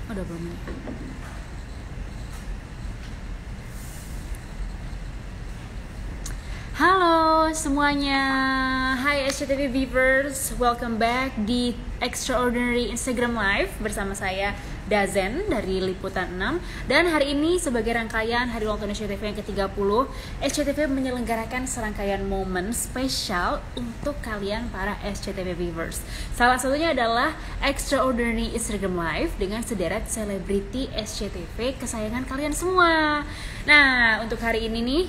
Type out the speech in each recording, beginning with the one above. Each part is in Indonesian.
Oh, 20 menit. Halo semuanya, hai SCTV viewers, welcome back di Extraordinary Instagram Live bersama saya Dazen dari Liputan 6. Dan hari ini sebagai rangkaian Hari Ulang Tahun SCTV yang ke-30, SCTV menyelenggarakan serangkaian momen spesial untuk kalian para SCTV viewers. Salah satunya adalah Extraordinary Instagram Live dengan sederet selebriti SCTV kesayangan kalian semua. Nah, untuk hari ini nih,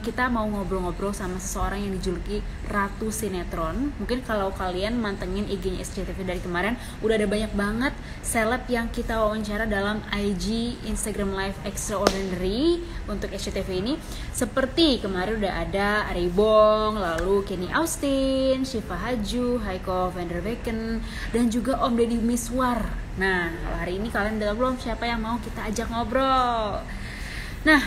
kita mau ngobrol-ngobrol sama seseorang yang dijuluki Ratu Sinetron. Mungkin kalau kalian mantengin IG-nya SCTV dari kemarin, udah ada banyak banget seleb yang kita wawancara dalam IG Instagram Live Extraordinary untuk SCTV ini. Seperti kemarin udah ada Arebong, lalu Kenny Austin, Syifa Haju, Haiko van der Weken, dan juga Om Deddy Miswar. Nah, kalau hari ini kalian udah belum siapa yang mau kita ajak ngobrol? Nah,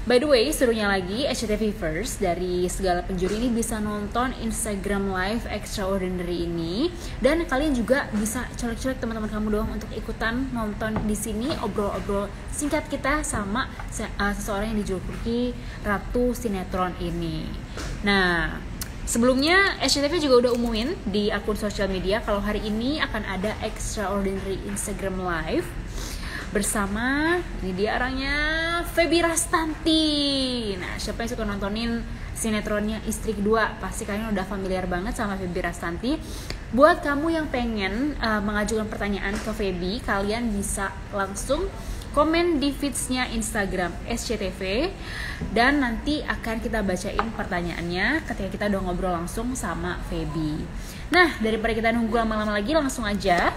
by the way, serunya lagi SCTV First dari segala penjuri ini bisa nonton Instagram Live Extraordinary ini, dan kalian juga bisa colek-colek teman-teman kamu dong untuk ikutan nonton di sini obrol-obrol singkat kita sama seseorang yang dijuluki Ratu Sinetron ini. Nah, sebelumnya SCTV juga udah umumin di akun sosial media kalau hari ini akan ada Extraordinary Instagram Live bersama, ini dia orangnya, Feby Rastanti. Nah, siapa yang suka nontonin sinetronnya Istri Kedua, pasti kalian udah familiar banget sama Feby Rastanti. Buat kamu yang pengen mengajukan pertanyaan ke Feby, kalian bisa langsung komen di feeds-nya Instagram SCTV, dan nanti akan kita bacain pertanyaannya ketika kita udah ngobrol langsung sama Feby. Nah, daripada kita nunggu lama-lama lagi, langsung aja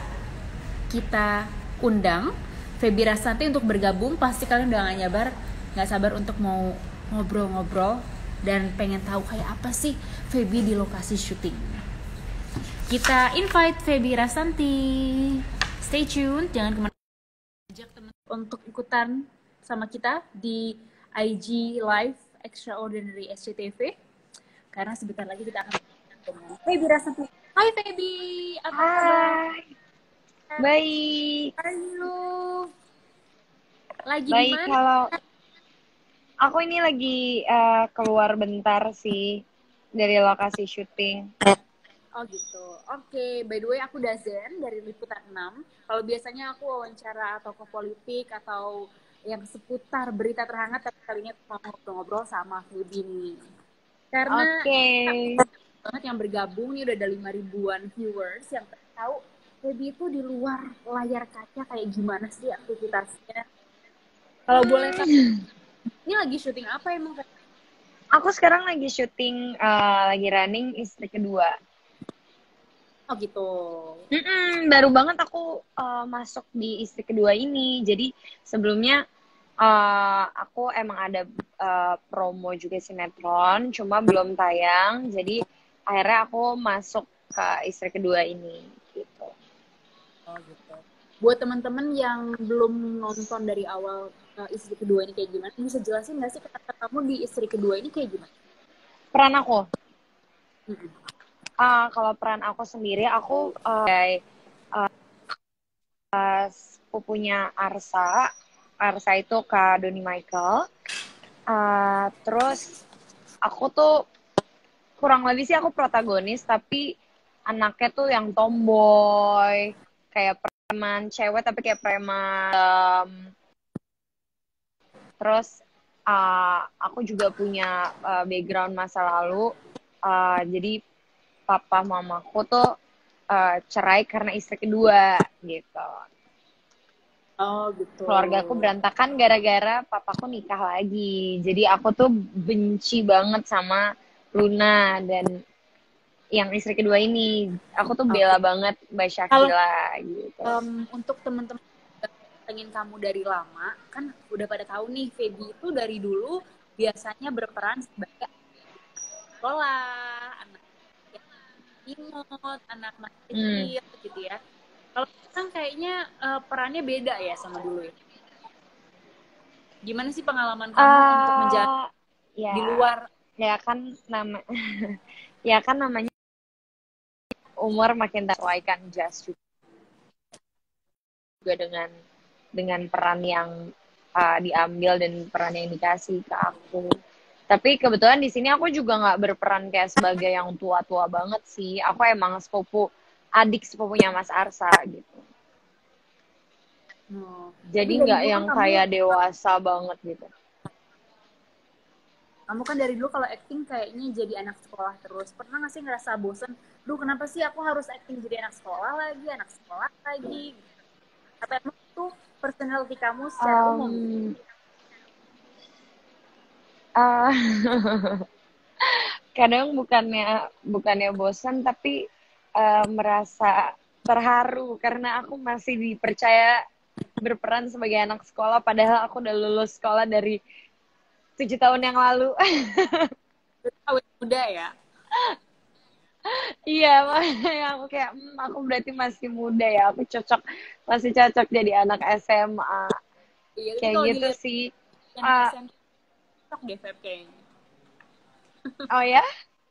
kita undang Feby Rastanti untuk bergabung. Pasti kalian udah gak sabar untuk mau ngobrol-ngobrol dan pengen tahu kayak apa sih Feby di lokasi syuting. Kita invite Feby Rastanti. Stay tune, jangan kemana. Ajak teman untuk ikutan sama kita di IG Live Extraordinary SCTV, karena sebentar lagi kita akan dengan Feby Rastanti. Hai Feby, apa kabar? Hai, baik. Are you lagi di Baik, mana? kalau aku ini lagi keluar bentar sih dari lokasi syuting. Oh gitu. Oke, by the way aku Dazen dari Liputan 6. Kalau biasanya aku wawancara tokoh politik atau yang seputar berita terhangat, tapi kali ini aku mau ngobrol-ngobrol sama Feby nih. Karena Oke. banget yang bergabung nih, udah ada 5 ribuan viewers yang pengen tahu Feby itu di luar layar kaca kayak gimana sih aktivitasnya. Kalau boleh tahu, Hmm, ini lagi syuting apa emang? aku sekarang lagi syuting, lagi running Istri Kedua. Oh gitu. Baru banget aku masuk di Istri Kedua ini. Jadi sebelumnya aku emang ada promo juga sinetron, cuma belum tayang. Jadi akhirnya aku masuk ke Istri Kedua ini gitu. Oh gitu. Buat teman-teman yang belum nonton dari awal, Istri Kedua ini kayak gimana, bisa jelasin nggak sih kata kamu di Istri Kedua ini kayak gimana? Peran aku, Mm-mm. kalau peran aku sendiri, aku sebagai sepupunya Arsa. Arsa itu Kak Doni Michael. Terus aku tuh kurang lebih sih aku protagonis, tapi anaknya tuh yang tomboy, kayak preman cewek tapi kayak preman. Terus aku juga punya background masa lalu. Jadi papa mamaku tuh cerai karena istri kedua gitu. Oh gitu. Keluargaku berantakan gara-gara papaku nikah lagi. Jadi aku tuh benci banget sama Luna dan yang istri kedua ini. Aku tuh Oke. bela banget Mbak Kalau Shakila gitu. untuk teman-teman yang pengen kamu dari lama, kan udah pada tahu nih Feby itu dari dulu biasanya berperan sebagai sekolah, anak yang imut, anak masih Hmm. kecil gitu ya. Kalau sekarang kayaknya perannya beda ya sama dulu ya. Gimana sih pengalaman kamu untuk menjalani uh, di ya luar? ya kan nama ya kan namanya umur makin tersesuaikan jas juga dengan dengan peran yang diambil dan peran yang dikasih ke aku. Tapi kebetulan di sini aku juga nggak berperan kayak sebagai yang tua-tua banget sih. Aku emang adik sepupunya Mas Arsa gitu. Oh. Jadi Tapi dari nggak dulu kan yang kamu kayak dewasa banget gitu. kamu kan dari dulu kalau acting kayaknya jadi anak sekolah terus. Pernah nggak sih ngerasa bosen? Duh, kenapa sih aku harus acting jadi anak sekolah lagi? Atau emang itu personality kamu secara umum? Um, uh, Kadang bukannya bosan tapi merasa terharu karena aku masih dipercaya berperan sebagai anak sekolah padahal aku udah lulus sekolah dari 7 tahun yang lalu. Awet muda ya? Iya, makanya aku kayak aku berarti masih muda ya, aku masih cocok jadi anak SMA Iya, tapi kayak kalau gitu dilihat sih. anak Ah, SMP, cocok deh Feb kayaknya. oh ya,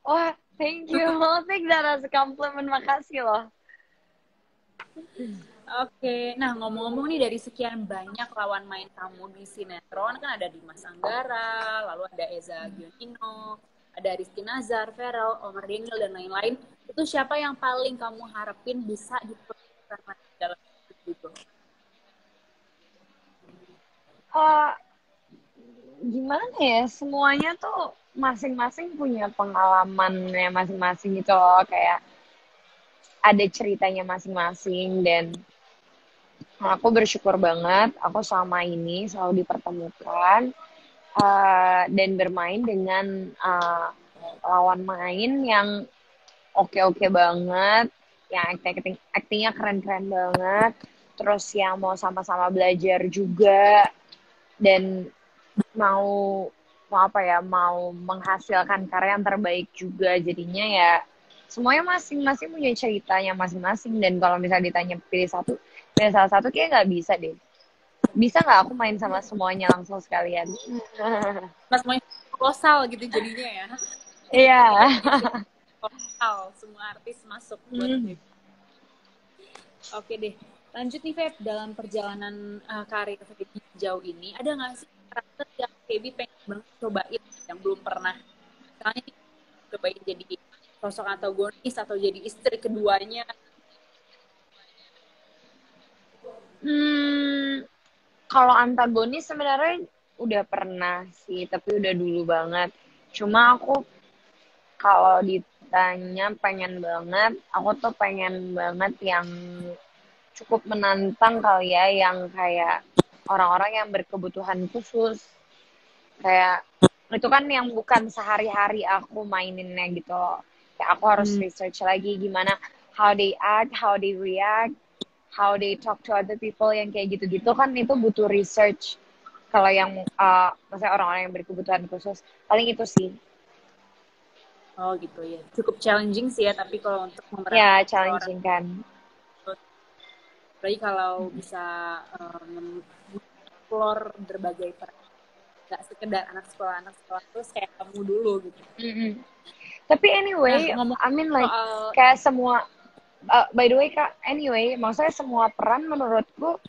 wah thank you, I'll take that as a compliment, makasih loh. Oke, nah ngomong-ngomong nih dari sekian banyak lawan main kamu di sinetron kan ada Dimas Anggara, lalu ada Eza Gionino, ada Rizky Nazar, Ferel, Omar Daniel dan lain-lain. Itu siapa yang paling kamu harapin bisa diperlukan dalam itu? Oh, gimana ya, semuanya tuh masing-masing punya pengalamannya masing-masing gitu loh, kayak ada ceritanya masing-masing dan aku bersyukur banget aku selama ini selalu dipertemukan dan bermain dengan lawan main yang oke-oke banget, yang aktingnya keren-keren banget, terus yang mau sama-sama belajar juga dan mau mau apa ya, mau menghasilkan karya yang terbaik juga. Jadinya ya semuanya masing-masing punya ceritanya masing-masing dan kalau misalnya ditanya pilih salah satu kayak nggak bisa deh. Bisa nggak aku main sama semuanya langsung sekalian? Mas main kolosal gitu jadinya ya. Iya. Kolosal, semua artis masuk buat Hmm. Oke deh, lanjut nih Feb, dalam perjalanan karir Feby jauh ini, ada nggak sih karakter yang Feby pengen banget cobain, yang belum pernah? Misalnya nih, cobain jadi sosok antagonis atau jadi istri keduanya. Hmm, kalau antagonis sebenarnya udah pernah sih, tapi udah dulu banget. Cuma aku kalau ditanya pengen banget, aku tuh pengen banget yang cukup menantang kali ya, yang kayak orang-orang yang berkebutuhan khusus. Kayak itu kan yang bukan sehari-hari aku maininnya gitu loh. Kayak aku harus Hmm. research lagi gimana how they act, how they react, how they talk to other people yang kayak gitu-gitu kan itu butuh research. Kalau yang maksudnya orang-orang yang berkebutuhan khusus paling itu sih. Oh gitu ya, cukup challenging sih ya, tapi kalau untuk memerankan Ya, seorang, challenging kan. apalagi kalau bisa mengeksplor berbagai peran, nggak sekedar anak sekolah terus kayak kamu dulu gitu. Mm-mm. Tapi Nah anyway, ngomong I mean like soal, kayak semua by the way Kak, anyway, maksudnya semua peran menurutku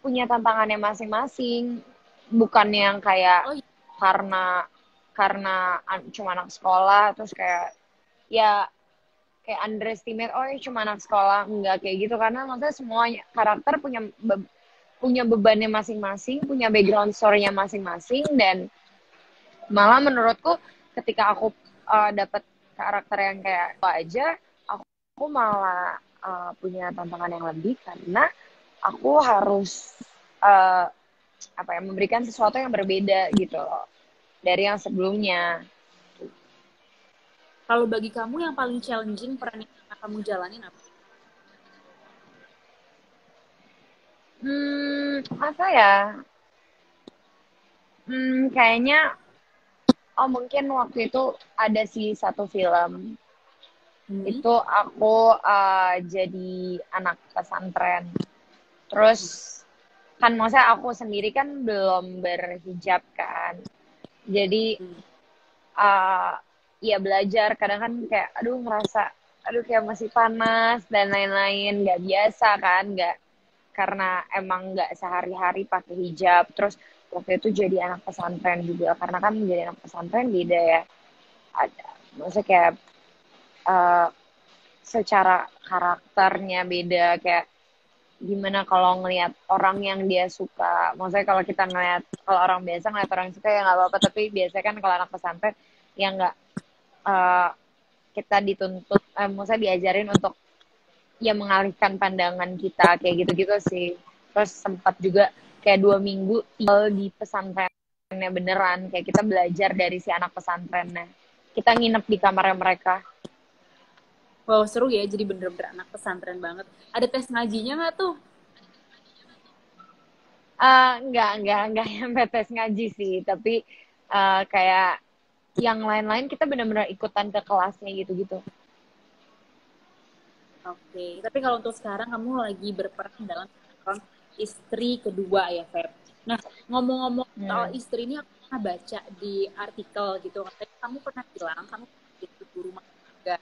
punya tantangannya masing-masing. Bukan yang kayak oh iya, karena cuma anak sekolah terus kayak ya kayak underestimate oh ya cuma anak sekolah, enggak kayak gitu karena maksudnya semuanya karakter punya bebannya masing-masing, punya background story-nya masing-masing dan malah menurutku ketika aku dapat karakter yang kayak itu aja aku malah punya tantangan yang lebih karena aku harus uh, apa ya memberikan sesuatu yang berbeda gitu loh dari yang sebelumnya. kalau bagi kamu yang paling challenging peran yang pernah kamu jalanin apa? Apa ya? Kayaknya mungkin waktu itu ada sih satu film Hmm. itu aku jadi anak pesantren. Terus kan maksudnya aku sendiri kan belum berhijab kan. Jadi Hmm. uh, ya belajar kadang kan kayak aduh ngerasa aduh kayak masih panas dan lain-lain nggak biasa kan karena emang nggak sehari-hari pakai hijab. Terus waktu itu jadi anak pesantren juga, karena kan jadi anak pesantren beda ya. Ada, maksudnya kayak eh, secara karakternya beda, kayak gimana kalau ngelihat orang yang dia suka. Maksudnya kalau kita ngelihat, kalau orang biasa ngelihat orang suka ya nggak apa-apa, tapi biasanya kan kalau anak pesantren yang nggak, eh, kita dituntut, maksudnya diajarin untuk ya mengalihkan pandangan kita kayak gitu-gitu sih. Terus sempat juga kayak 2 minggu tinggal di pesantrennya beneran, kayak kita belajar dari si anak pesantrennya, kita nginep di kamarnya mereka. Wow, seru ya, jadi bener-bener anak pesantren banget. Ada tes ngajinya nggak tuh? Nggak nyampe tes ngaji sih, tapi kayak yang lain-lain kita benar-benar ikutan ke kelasnya gitu-gitu. Oke, tapi kalau untuk sekarang kamu lagi berperan dalam peran istri kedua ya, Feb. Nah, ngomong-ngomong soal Hmm. istri ini aku pernah baca di artikel gitu, katanya kamu pernah bilang kamu jadi ibu rumah tangga.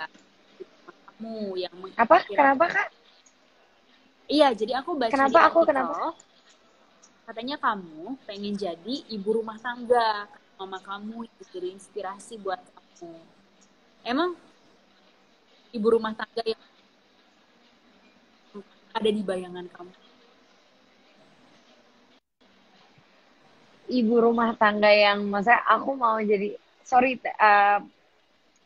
Ibu rumah kamu yang Apa? mengkira-kira. Kenapa, Kak? Iya, jadi aku baca di Kenapa aku artikel, kenapa? katanya kamu pengen jadi ibu rumah tangga. Mama kamu itu jadi inspirasi buat kamu. Emang ibu rumah tangga yang ada di bayangan kamu? Ibu rumah tangga yang, maksudnya aku mau jadi, sorry,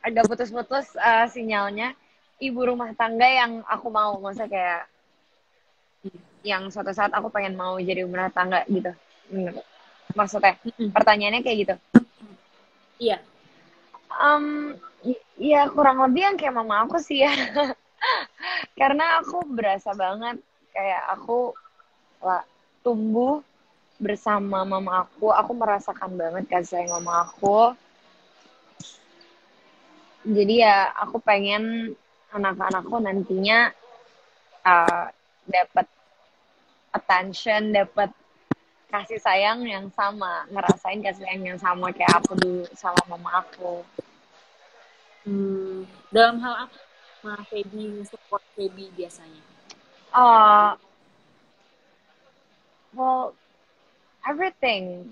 agak putus-putus sinyalnya. Ibu rumah tangga yang aku mau, maksudnya kayak yang suatu saat aku pengen mau jadi ibu rumah tangga gitu. Bener. Maksudnya Mm-mm. pertanyaannya kayak gitu. Iya. Ya kurang lebih yang kayak mama aku sih ya. Karena aku berasa banget kayak aku lah tumbuh bersama mama aku merasakan banget kasih sayang mama aku. Jadi ya aku pengen anak-anakku nantinya dapat attention, dapat kasih sayang yang sama, ngerasain kasih sayang yang sama kayak aku dulu sama mama aku. Dalam hal apa sama Feby support Feby biasanya? uh, well, everything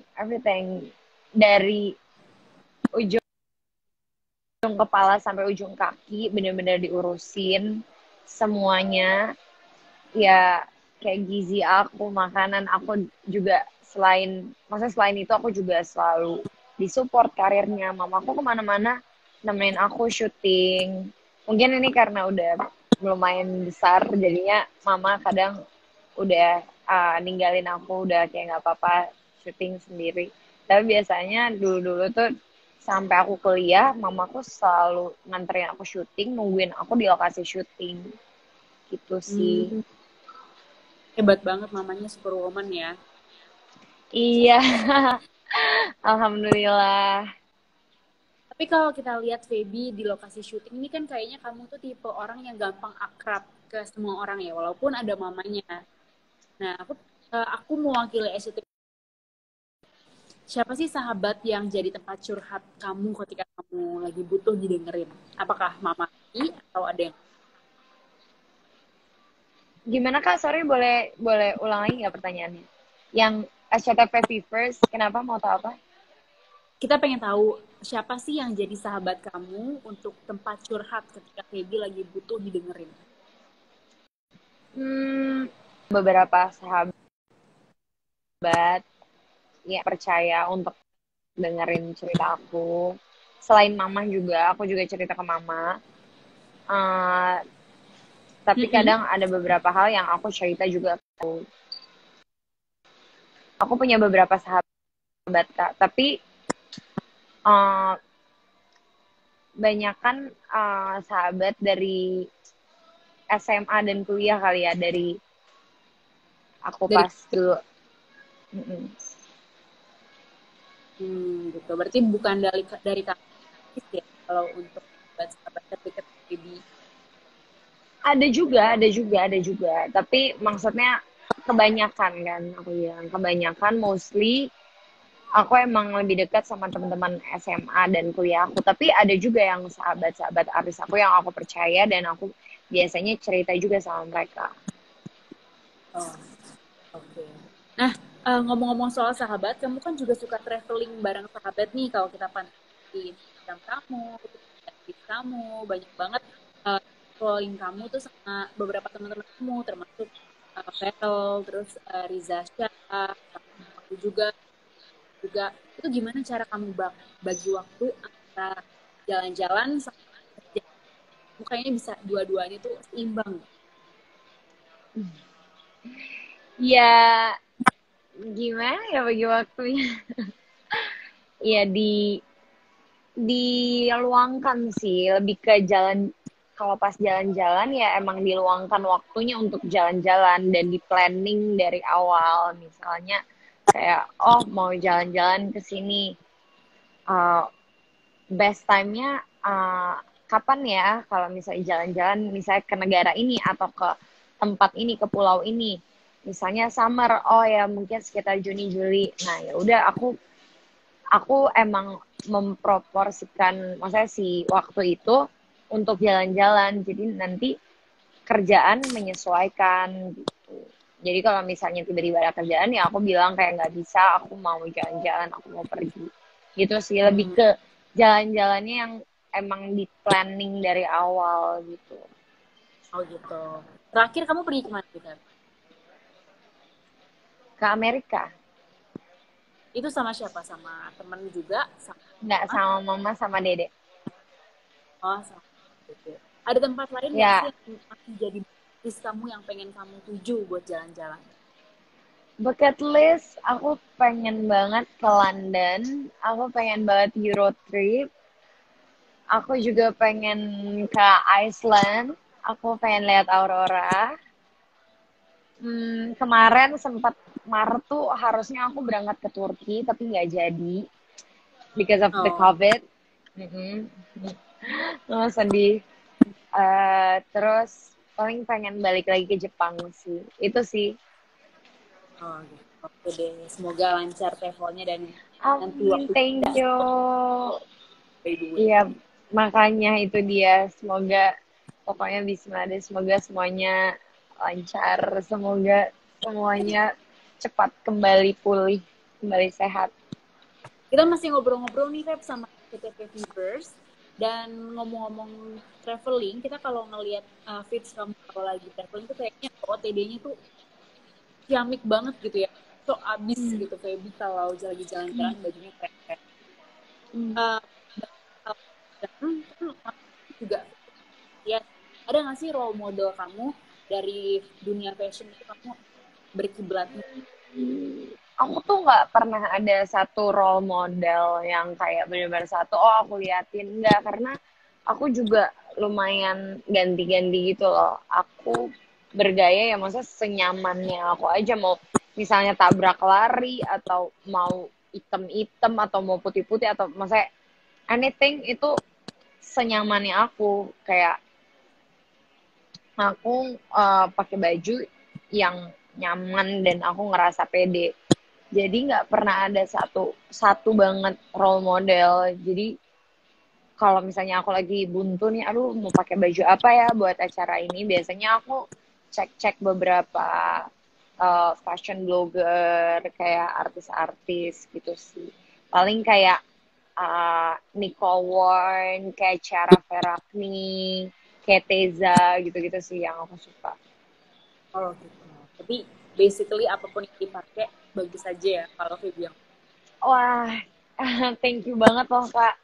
dari ujung kepala sampai ujung kaki bener-bener diurusin semuanya. Ya kayak gizi aku, makanan aku juga, selain itu aku juga selalu disupport karirnya. Mamaku kemana-mana nemenin aku syuting. Mungkin ini karena udah lumayan besar, jadinya mama kadang udah ninggalin aku, udah kayak nggak apa-apa syuting sendiri. Tapi biasanya dulu-dulu tuh sampai aku kuliah, mamaku selalu nganterin aku syuting, nungguin aku di lokasi syuting gitu sih. Hmm, hebat banget mamanya superwoman ya. Iya, alhamdulillah. Tapi kalau kita lihat Feby di lokasi syuting ini kan kayaknya kamu tuh tipe orang yang gampang akrab ke semua orang ya, walaupun ada mamanya. Nah, aku mewakili SCTV. Siapa sih sahabat yang jadi tempat curhat kamu ketika kamu lagi butuh didengerin? Apakah mama atau ada yang Gimana Kak? Sorry, boleh boleh ulang lagi nggak pertanyaannya? Yang SCTV Vivers, kenapa mau tahu apa? kita pengen tahu siapa sih yang jadi sahabat kamu untuk tempat curhat ketika Feby lagi butuh didengerin? Beberapa sahabat ya percaya untuk dengerin cerita aku. Selain mama juga, aku juga cerita ke mama. Uh, tapi Mm-mm. kadang ada beberapa hal yang aku cerita juga. Aku punya beberapa sahabat Kak, tapi uh, banyakan sahabat dari SMA dan kuliah kali ya, dari aku Dari pas dulu. Mm-mm. gitu. Berarti bukan dari kampus ya kalau untuk sahabat terdekat Feby. Ada juga. Tapi maksudnya kebanyakan kan, aku bilang kebanyakan, mostly aku emang lebih dekat sama teman-teman SMA dan kuliah aku. Tapi ada juga yang sahabat-sahabat artis aku yang aku percaya dan aku biasanya cerita juga sama mereka. Oh. Oke. Nah, ngomong-ngomong soal sahabat, kamu kan juga suka traveling bareng sahabat nih. Kalau kita pantau di Instagram kamu, di kamu banyak banget traveling kamu tuh sama beberapa teman-teman kamu, termasuk Feral, terus Riza Shah, sama aku juga. Itu gimana cara kamu bagi waktu antara jalan-jalan sama kerja? Bukannya bisa dua-duanya tuh seimbang. Ya gimana ya bagi waktunya? Ya diluangkan sih, lebih ke jalan. Kalau pas jalan-jalan ya emang diluangkan waktunya untuk jalan-jalan dan di planning dari awal. Misalnya kayak oh mau jalan-jalan ke sini, uh, best time-nya kapan ya kalau misalnya jalan-jalan misalnya ke negara ini atau ke tempat ini, ke pulau ini. Misalnya summer, oh ya mungkin sekitar Juni Juli. Nah, ya udah aku emang memproporsikan maksudnya si waktu itu untuk jalan-jalan. Jadi nanti kerjaan menyesuaikan gitu. Jadi kalau misalnya tiba-tiba ada kerjaan ya aku bilang kayak nggak bisa, aku mau jalan-jalan, aku mau pergi. Gitu sih, lebih Hmm. ke jalan-jalannya yang emang di planning dari awal gitu. Oh gitu. Terakhir kamu pergi kemana gitu? Ke Amerika, Itu sama siapa? Sama temen juga? Sama nggak mama? sama mama sama dede. Oh, sama gitu. Ada tempat lain nggak sih Ya, yang masih jadi list kamu yang pengen kamu tuju buat jalan-jalan? bucket list, aku pengen banget ke London, aku pengen banget Euro trip, aku juga pengen ke Iceland, aku pengen lihat aurora. Kemarin sempat Maret tuh harusnya aku berangkat ke Turki tapi nggak jadi because of the Oh, COVID. Mm-mm. Oh, sedih. Terus paling pengen balik lagi ke Jepang sih. Itu sih. oh gitu. Oke deh. Semoga lancar travelnya dan nanti Amin, waktu thank tidak you. by the way. Iya, makanya itu dia. Semoga pokoknya Bisma deh. Semoga semuanya lancar. Semoga semuanya cepat kembali pulih, kembali sehat. Kita masih ngobrol-ngobrol nih, Feb, sama CTP Viewers. Dan ngomong-ngomong traveling, kita kalau ngelihat feeds kamu kalau lagi traveling tuh kayaknya OTD-nya tuh ciamik banget gitu ya. So abis Hmm. gitu Feby kalau lagi jalan-jalan bajunya keren-keren. Hmm. Uh, dan kan juga ya ada nggak sih role model kamu dari dunia fashion itu kamu berkiblatnya? Aku tuh nggak pernah ada satu role model yang kayak benar-benar satu oh aku liatin nggak karena aku juga lumayan ganti-ganti gitu loh. Aku bergaya ya maksudnya senyamannya aku aja mau misalnya tabrak lari atau mau item-item atau mau putih-putih atau maksudnya anything itu senyamannya aku kayak aku pakai baju yang nyaman dan aku ngerasa pede jadi nggak pernah ada satu satu banget role model jadi kalau misalnya aku lagi buntu nih aduh mau pakai baju apa ya buat acara ini biasanya aku cek-cek beberapa fashion blogger kayak artis-artis gitu sih paling kayak Nicole Warren kayak Cara Ferragni kayak Teza gitu-gitu sih yang aku suka. Oh gitu. Tapi basically apapun yang dipakai bagus saja ya kalau Feby yang Wah, thank you banget loh Kak.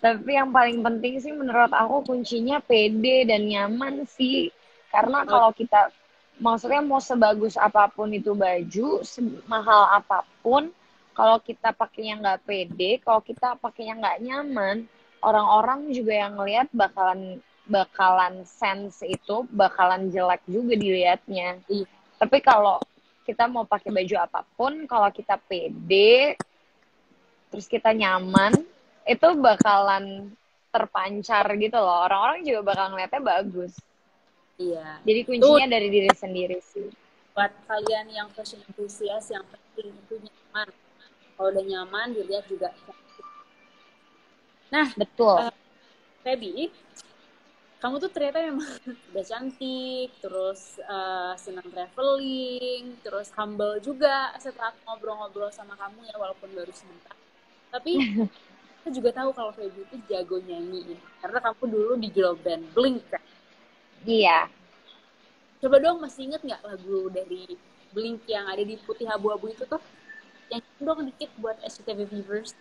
Tapi yang paling penting sih menurut aku kuncinya pede dan nyaman sih. Karena oh, kalau kita maksudnya mau sebagus apapun itu baju, semahal apapun, kalau kita pakainya nggak pede, kalau kita pakainya nggak nyaman, orang-orang juga yang ngelihat bakalan bakalan sense itu bakalan jelek juga dilihatnya. iya. Tapi kalau kita mau pakai baju apapun, kalau kita pede, terus kita nyaman, itu bakalan terpancar gitu loh. Orang-orang juga bakal ngeliatnya bagus. Iya. Jadi Tuh kuncinya dari diri sendiri sih. buat kalian yang fashion enthusiast yang penting itu nyaman. Kalau udah nyaman dilihat juga cantik. Nah, Betul. uh, Feby, kamu tuh ternyata memang udah cantik, terus senang traveling, terus humble juga setelah aku ngobrol-ngobrol sama kamu ya walaupun baru sebentar. Tapi kita juga tahu kalau Feby itu jago nyanyi ya. Karena kamu dulu di girl band Blink kan. Iya, Coba dong masih inget nggak lagu dari Blink yang ada di putih abu-abu itu tuh? Yang dong dikit buat SCTV Viewers.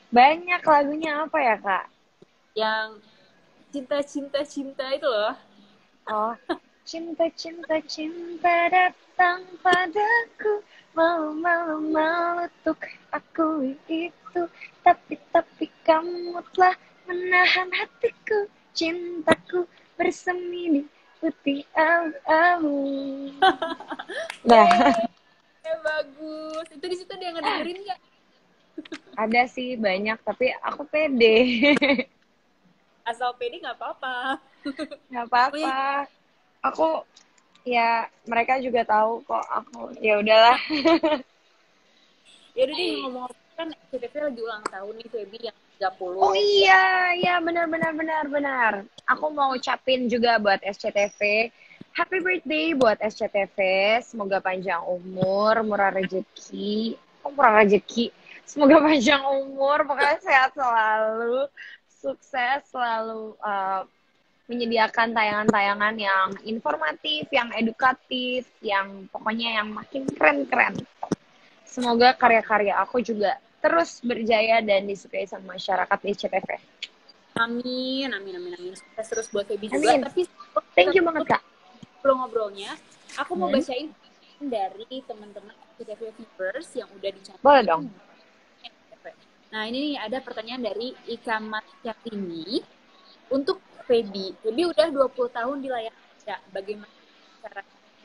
banyak lagunya apa ya Kak? Yang cinta cinta cinta itu loh. Oh, cinta cinta cinta datang padaku, malu malu malu untuk aku itu, tapi kamu telah menahan hatiku, cintaku bersemi di putih abu-abu. Nah, Yeay, bagus. Itu di situ dia ngedengerin nggak? ada sih banyak, tapi aku pede. Asal pede nggak apa-apa. Nggak Oh ya, apa-apa. Aku ya mereka juga tahu kok aku. Ya udahlah. ya udah deh ngomong-ngomong kan SCTV lagi ulang tahun nih Feby yang Oh 30. iya, iya benar benar benar benar. Aku mau ucapin juga buat SCTV. Happy birthday buat SCTV. Semoga panjang umur, murah rezeki. Oh, murah rezeki. Semoga panjang umur, pokoknya sehat selalu, sukses selalu, menyediakan tayangan-tayangan yang informatif, yang edukatif, yang pokoknya yang makin keren-keren. Semoga karya-karya aku juga terus berjaya dan disukai sama masyarakat di CTV. Amin, amin, amin, amin. Sukses terus buat Feby juga. Amin. Tapi sebelum kita Thank you banget, tutup Kak. ngobrol-ngobrolnya, aku mau Hmm? bacain dari teman-teman SCTV Viewers yang udah Boleh dicantumin dong. di SCTV. Nah, ini nih ada pertanyaan dari Ika Masyatini untuk Feby. Feby udah 20 tahun di layar kaca. Bagaimana cara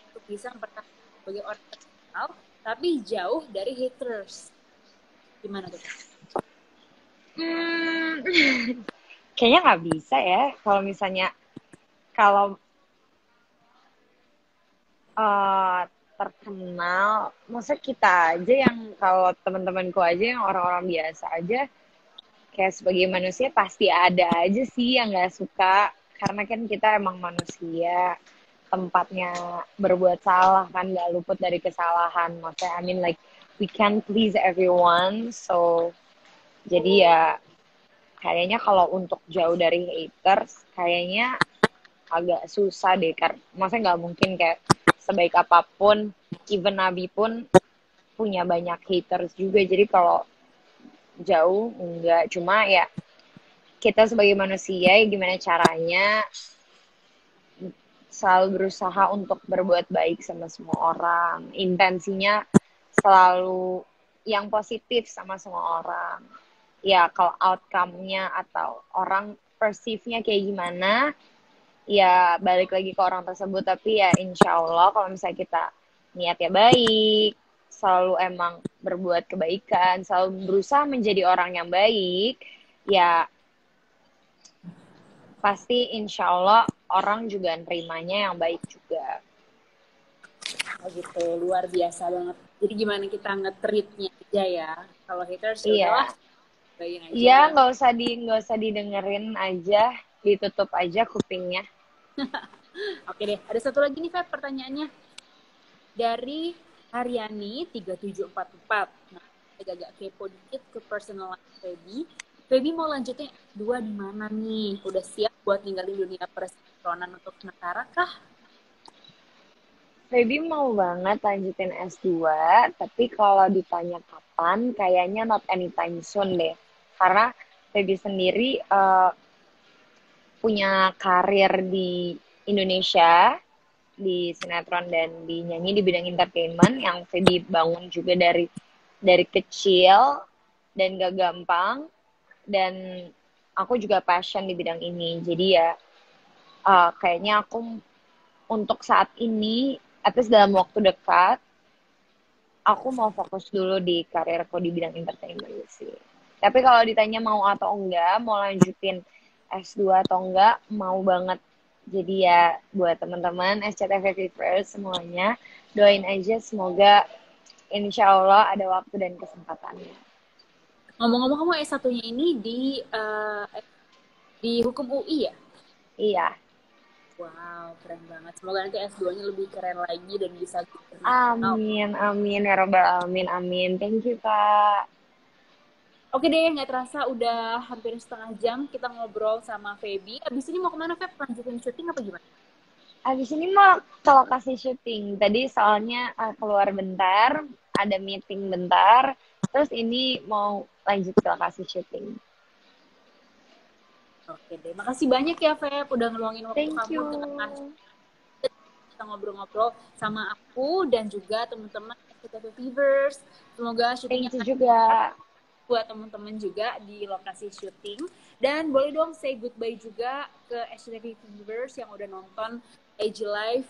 untuk bisa mempertahankan sebagai orang terkenal tapi jauh dari haters? Gimana tuh? Hmm, kayaknya nggak bisa ya kalau misalnya kalau eh, terkenal, masa kita aja yang kalau teman-temanku aja yang orang-orang biasa aja kayak sebagai manusia pasti ada aja sih yang nggak suka karena kan kita emang manusia tempatnya berbuat salah kan nggak luput dari kesalahan maksudnya I mean like we can please everyone so jadi ya kayaknya kalau untuk jauh dari haters kayaknya agak susah deh karena maksudnya nggak mungkin kayak sebaik apapun even Nabi pun punya banyak haters juga jadi kalau jauh enggak cuma ya kita sebagai manusia ya gimana caranya selalu berusaha untuk berbuat baik sama semua orang intensinya selalu yang positif sama semua orang ya kalau outcome-nya atau orang perceive-nya kayak gimana ya balik lagi ke orang tersebut tapi ya insya Allah kalau misalnya kita niatnya baik selalu emang berbuat kebaikan selalu berusaha menjadi orang yang baik ya pasti insya Allah orang juga nerimanya yang baik juga. Oh gitu, luar biasa banget. Jadi gimana kita nge-treatnya aja ya. Kalau haters ya Iya, udahlah, bayin iya aja. nggak usah didengerin aja, ditutup aja kupingnya. Oke deh, ada satu lagi nih Feb pertanyaannya dari Haryani 3744. Nah, agak-agak kepo dikit ke personal life Feby. Feby mau lanjutnya S2 di mana nih? Udah siap buat ninggalin dunia persekronan untuk sementara kah? Baby mau banget lanjutin S2, tapi kalau ditanya kapan, kayaknya not anytime soon deh. Karena Baby sendiri punya karir di Indonesia, di sinetron dan di nyanyi di bidang entertainment yang Feby bangun juga dari kecil dan gak gampang dan aku juga passion di bidang ini jadi ya kayaknya aku untuk saat ini at least dalam waktu dekat aku mau fokus dulu di karirku di bidang entertainment sih tapi kalau ditanya mau atau enggak mau lanjutin S2 atau enggak mau banget jadi ya buat teman-teman SCTV Vivers semuanya doain aja semoga insya Allah ada waktu dan kesempatannya. Ngomong-ngomong kamu S1-nya ini di hukum UI ya? Iya. Wow, keren banget. Semoga nanti S2-nya lebih keren lagi dan bisa internasional. Amin, amin ya robbal alamin, amin. Thank you Kak. Oke deh, nggak terasa udah hampir setengah jam kita ngobrol sama Feby. Abis ini mau kemana, Feb? Lanjutin syuting apa gimana? Abis ini mau ke lokasi syuting. Tadi soalnya keluar bentar, ada meeting bentar. Terus ini mau lanjut ke lokasi syuting. Oke deh, makasih banyak ya, Feb. Udah ngeluangin waktu Thank kamu you. tengah kita ngobrol-ngobrol sama aku dan juga teman-teman SCTV Viewers. Semoga syutingnya Thank you lancar juga. buat teman-teman juga di lokasi syuting. Dan boleh dong say goodbye juga ke SCTV Viewers yang udah nonton IG Live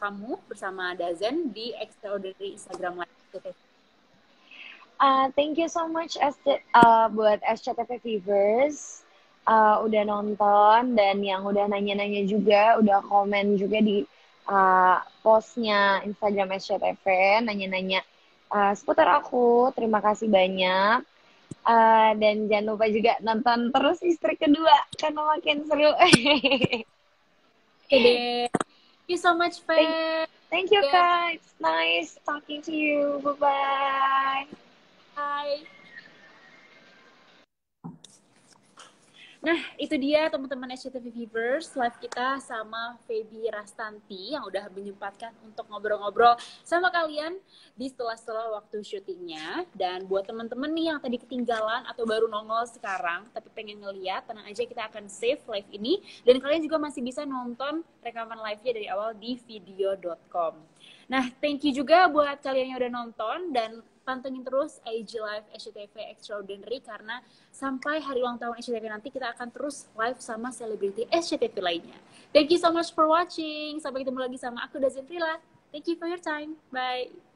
kamu bersama Dazen di Extraordinary Instagram Live SCTV. Thank you so much buat SCTV Viewers. Udah nonton dan yang udah nanya-nanya juga, udah komen juga di postnya Instagram SCTV, nanya-nanya seputar aku. Terima kasih banyak. Dan jangan lupa juga nonton terus Istri Kedua karena makin seru. Oke deh. Thank you so much, thank, Feb. thank you, Again, Kak. It's nice talking to you. Bye-bye. bye. Nah, itu dia teman-teman SCTV Viewers, live kita sama Feby Rastanti yang udah menyempatkan untuk ngobrol-ngobrol sama kalian di setelah-setelah waktu syutingnya. Dan buat teman-teman nih yang tadi ketinggalan atau baru nongol sekarang, tapi pengen ngeliat, tenang aja kita akan save live ini. Dan kalian juga masih bisa nonton rekaman live-nya dari awal di video.com. Nah, thank you juga buat kalian yang udah nonton dan pantengin terus IG Live SCTV Extraordinary karena sampai hari ulang tahun SCTV nanti kita akan terus live sama selebriti SCTV lainnya. Thank you so much for watching. Sampai ketemu lagi sama aku Dazen Prila. Thank you for your time. Bye.